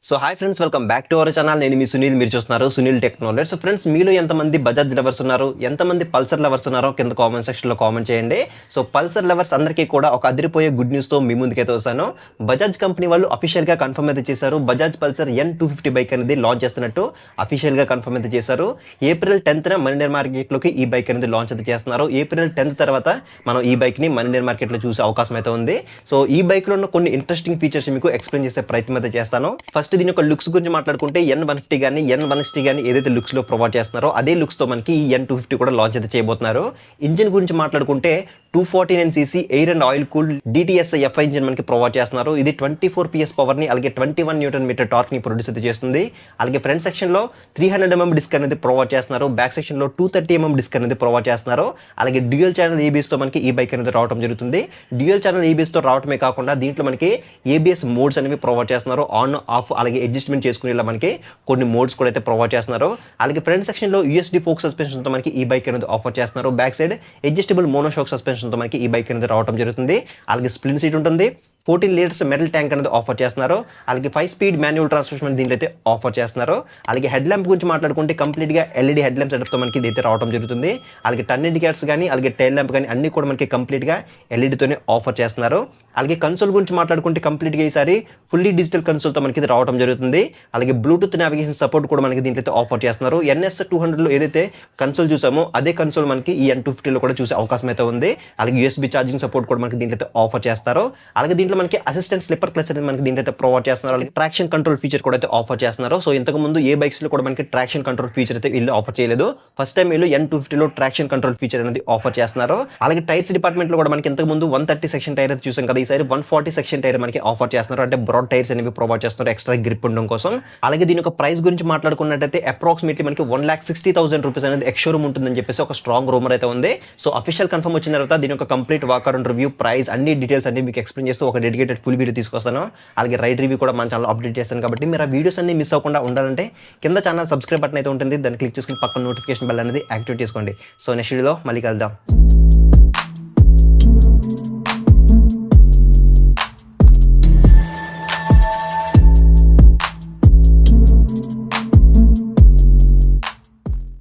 So hi friends, welcome back to our channel. నేను మీ సునీల్, మీరు చూస్తున్నారు సునీల్ టెక్నాలజీ. సో ఫ్రెండ్స్, మీలో ఎంతమంది బజాజ్ లవర్స్ ఉన్నారు, ఎంతమంది పల్సర్ లవర్స్ ఉన్నారో కింద కామెంట్ సెక్షన్లో కామెంట్ చేయండి. సో పల్సర్ లవర్స్ అందరికీ కూడా ఒక అదిరిపోయే గుడ్ న్యూస్తో మీ ముందుకైతే వస్తాను. బజాజ్ కంపెనీ వాళ్ళు అఫీషియల్గా కన్ఫర్మ్ అయితే చేశారు. బజాజ్ పల్సర్ N250 బైక్ అనేది లాంచ్ చేస్తున్నట్టు అఫీషియల్గా కన్ఫర్మ్ అయితే చేశారు. April 10th మనీ మార్కెట్లోకి ఈ బైక్ అనేది లాంచ్ అయితే చేస్తున్నారు. April 10th తర్వాత మనం ఈ బైక్ని మనీ మార్కెట్లో చూసే అవకాశం అయితే ఉంది. సో ఈ బైక్లో ఉన్న కొన్ని ఇంట్రెస్టింగ్ ఫీచర్స్ మీకు ఎక్స్ప్లెయిన్ చేసే ప్రయత్నం అయితే చేస్తాను. ఫస్ట్ దీని యొక్క లుక్స్ గురించి మాట్లాడుకుంటే N150 కానీ N160 కానీ ఏదైతే లుక్స్లో ప్రొవైడ్ చేస్తున్నారో అదే లుక్స్తో మనకి ఈ N250 కూడా లాంచ్ అయితే చేయబోతున్నారు. ఇంజిన్ గురించి మాట్లాడుకుంటే 249cc air and oil cooled DTSI FI engine మనకి ప్రొవైడ్ చేస్తున్నారు. ఇది 24 PS పవర్ని అలాగే 21 Nm టార్క్ని ప్రొడ్యూస్ అయితే చేస్తుంది. అలాగే ఫ్రంట్ సెక్షన్లో 300 mm డిస్క్ అనేది ప్రొవైడ్ చేస్తున్నారు. బ్యాక్ సెక్షన్లో 230 mm డిస్క్ అనేది ప్రొవైడ్ చేస్తున్నారు. అలాగే డ్యూయల్ ఛానల్ ABSతో మనకి ఈ బైక్ అనేది రావడం జరుగుతుంది. డ్యూయల్ ఛానల్ ABSతో రావడమే కాకుండా దీంట్లో మనకి ABS మోడ్స్ అనేవి ప్రొవైడ్ చేస్తున్నారు. ఆన్ ఆఫ్ అలాగే అడ్జస్ట్మెంట్ చేసుకునేలా మనకి కొన్ని మోడ్స్ కూడా అయితే ప్రొవైడ్ చేస్తున్నారు. అలాగే ఫ్రంట్ సెక్షన్లో USD ఫోక్ సస్పెన్షన్తో మనకి ఈ బైక్ అనేది ఆఫర్ చేస్తున్నారు. బ్యాక్ సైడ్ అడ్జస్టబుల్ మోనోషాక్ సస్పెన్షన్తో మనకి ఈ బైక్ అనేది రావడం జరుగుతుంది. అలాగే స్ప్లిన్ సీట్ ఉంటుంది. 14 లీటర్స్ మెటల్ ట్యాంక్ అనేది ఆఫర్ చేస్తున్నారు. అలాగే 5 స్పీడ్ మాన్యువల్ ట్రాన్స్మిషన్ దీంట్లో అయితే ఆఫర్ చేస్తున్నారు. అలాగే హెడ్ ల్యాంప్ గురించి మాట్లాడుకుంటే కంప్లీట్గా LED హెడ్ ల్యాంప్ సెటప్తో మనకి ఇది అయితే రావడం జరుగుతుంది. అలాగే టర్న్ ఇండికేటర్స్ కానీ అలాగే టైల్ ల్యాంప్ కానీ అన్ని కూడా మనకి కంప్లీట్గా LEDతోనే ఆఫర్ చేస్తున్నారు. అలాగే కన్సోల్ గురించి మాట్లాడుకుంటే కంప్లీట్గా ఈసారి ఫుల్లీ డిజిటల్ కన్సోల్తో మనకి ఇది రావడం జరుగుతుంది. అలాగే బ్లూటూత్ నావిగేషన్ సపోర్ట్ కూడా మనకి దీంట్లో అయితే ఆఫర్ చేస్తున్నారు. NS200లో ఏదైతే కన్సోల్ చూసామో అదే కన్సోల్ మనకి ఈ N250లో కూడా చూసే అవకాశం అయితే ఉంది. అలాగే USB ఛార్జింగ్ సపోర్ట్ కూడా మనకి దీంట్లో అయితే ఆఫర్ చేస్తారు. అలాగే దీంట్లో మనకి అసిస్టెంట్ స్లిప్పర్ క్లచ్ అనేది మనకి దీంట్లో అయితే ప్రొవైడ్ చేస్తున్నారు. అలాగే ట్రాక్షన్ కంట్రోల్ ఫీచర్ కూడా అయితే ఆఫర్ చేస్తున్నారు. సో ఇంతకు ముందు ఏ బైక్స్ లో కూడా మనకి ట్రాక్షన్ కంట్రోల్ ఫీచర్ అయితే వీళ్ళు ఆఫర్ చేయలేదు. ఫస్ట్ టైం వీళ్ళు N250లో ట్రాక్షన్ కంట్రోల్ ఫీచర్ అనేది ఆఫర్ చేస్తున్నారు. అలాగే టైర్స్ డిపార్ట్మెంట్ లో కూడా మనకి ఇంతకు ముందు 130 సెక్షన్ టైర్ అయితే చూసాం కదా, ఈసారి 140 సెక్షన్ టైర్ మనకి ఆఫర్ చేస్తున్నారు. అంటే బ్రాడ్ టైర్స్ అనేవి ప్రొవైడ్ చేస్తున్నారు ఎక్స్ట్రా గ్రిప్ ఉండడం కోసం. అలాగే దీని యొక్క ప్రైస్ గురించి మాట్లాడుకున్నట్టయితే అప్రాక్సిమేట్లీ మనకి 1,60,000 రూపీస్ అనేది ఎక్స్షోరూమ్ ఉంటుందని చెప్పేసి ఒక స్ట్రాంగ్ రూమర్ అయితే ఉంది. సో అఫీషియల్ కన్ఫర్మ్ వచ్చిన తర్వాత దీని యొక్క complete walk around review, price అన్ని డీటెయిల్స్ అన్ని మీకు ఎక్స్ప్లెయిన్ చేస్తూ ఒక డెడికేటెడ్ ఫుల్ వీడియో తీసుకొస్తాను. అలాగే రైడ్ రివ్యూ కూడా మన ఛానల్ అప్డేట్ చేస్తాను. కాబట్టి మీరు ఆ వీడియోస్ అన్ని మిస్ అవ్వకుండా ఉండాలంటే కింద ఛానల్ సబ్స్క్రైబ్ బటన్ అయితే ఉంటుంది, దాన్ని క్లిక్ చేసుకుని పక్కన నోటిఫికేషన్ బెల్ అనేది యాక్టివేట్ చేసుకోండి. సో నెక్స్ట్ వీడియోలో మళ్ళీ కలుద్దాం.